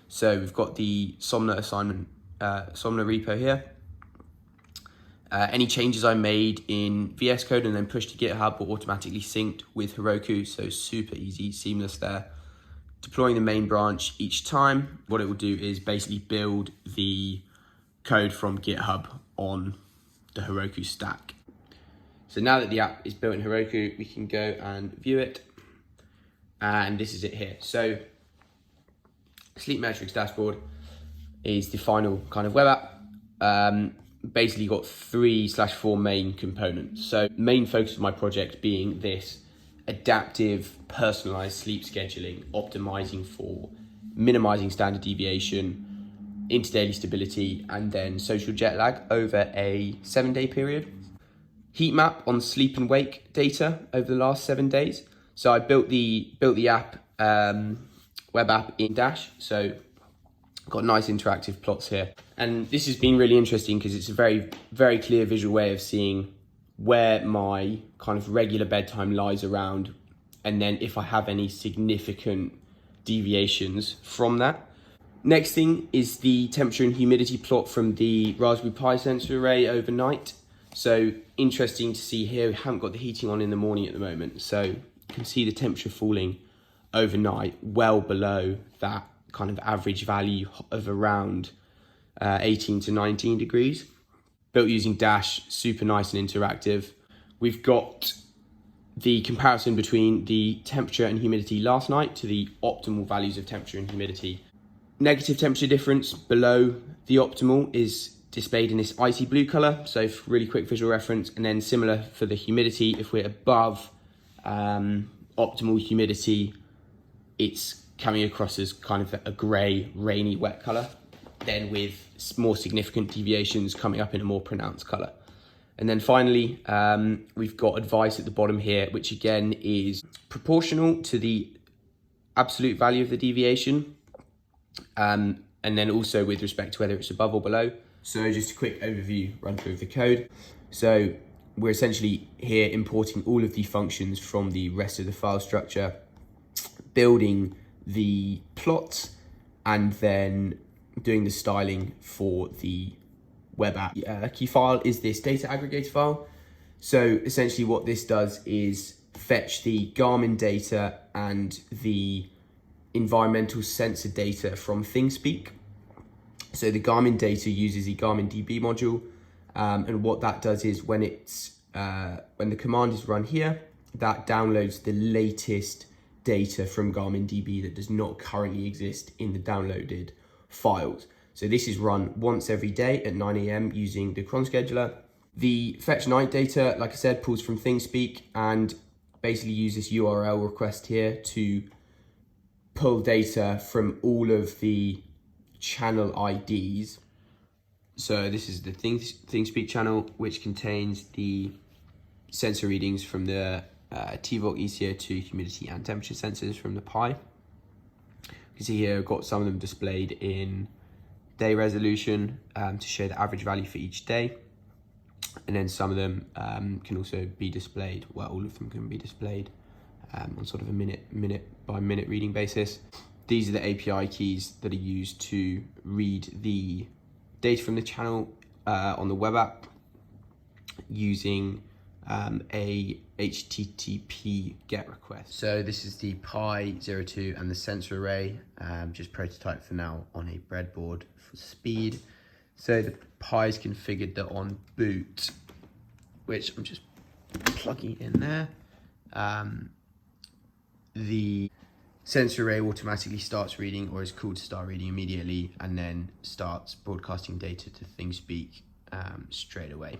So we've got the Somna assignment, Somna repo here. Any changes I made in VS Code and then pushed to GitHub were automatically synced with Heroku, so super easy, seamless there. Deploying the main branch each time, what it will do is basically build the code from GitHub on the Heroku stack. So now that the app is built in Heroku, we can go and view it. And this is it here. So Sleep Metrics dashboard is the final kind of web app. Basically got 3/4 main components. So main focus of my project being this adaptive, personalized sleep scheduling, optimizing for minimizing standard deviation, interdaily stability, and then social jet lag over a 7-day period. Heat map on sleep and wake data over the last 7 days. So I built the app, web app in Dash. So got nice interactive plots here. And this has been really interesting because it's a very, very clear visual way of seeing where my kind of regular bedtime lies around. And then if I have any significant deviations from that. Next thing is the temperature and humidity plot from the Raspberry Pi sensor array overnight. So interesting to see here, we haven't got the heating on in the morning at the moment. So you can see the temperature falling overnight, well below that kind of average value of around 18 to 19 degrees. Built using Dash, super nice and interactive. We've got the comparison between the temperature and humidity last night to the optimal values of temperature and humidity. Negative temperature difference below the optimal is displayed in this icy blue color. So for really quick visual reference, and then similar for the humidity, if we're above optimal humidity, it's coming across as kind of a gray, rainy, wet color, then with more significant deviations coming up in a more pronounced color. And then finally, we've got advice at the bottom here, which again is proportional to the absolute value of the deviation. And then also with respect to whether it's above or below. So just a quick overview, run through of the code. So we're essentially here importing all of the functions from the rest of the file structure, building the plots, and then doing the styling for the web app. Key file is this data aggregator file. So essentially what this does is fetch the Garmin data and the environmental sensor data from ThingSpeak. So the Garmin data uses the Garmin DB module, and what that does is when the command is run here, that downloads the latest data from Garmin DB that does not currently exist in the downloaded files. So this is run once every day at 9 AM using the cron scheduler. The fetch night data, like I said, pulls from ThingSpeak and basically use this URL request here to pull data from all of the channel IDs. So this is the ThingSpeak channel, which contains the sensor readings from the TVOC, ECO2, humidity and temperature sensors from the Pi. You can see here I've got some of them displayed in day resolution to show the average value for each day. And then some of them can also be displayed, well, all of them can be displayed on sort of a minute by minute reading basis. These are the API keys that are used to read the data from the channel on the web app using a HTTP GET request. So this is the Pi 02 and the sensor array, just prototype for now on a breadboard for speed. So the Pi is configured that on boot, which I'm just plugging in there, the sensor array automatically starts reading, or is called to start reading immediately, and then starts broadcasting data to ThingSpeak straight away.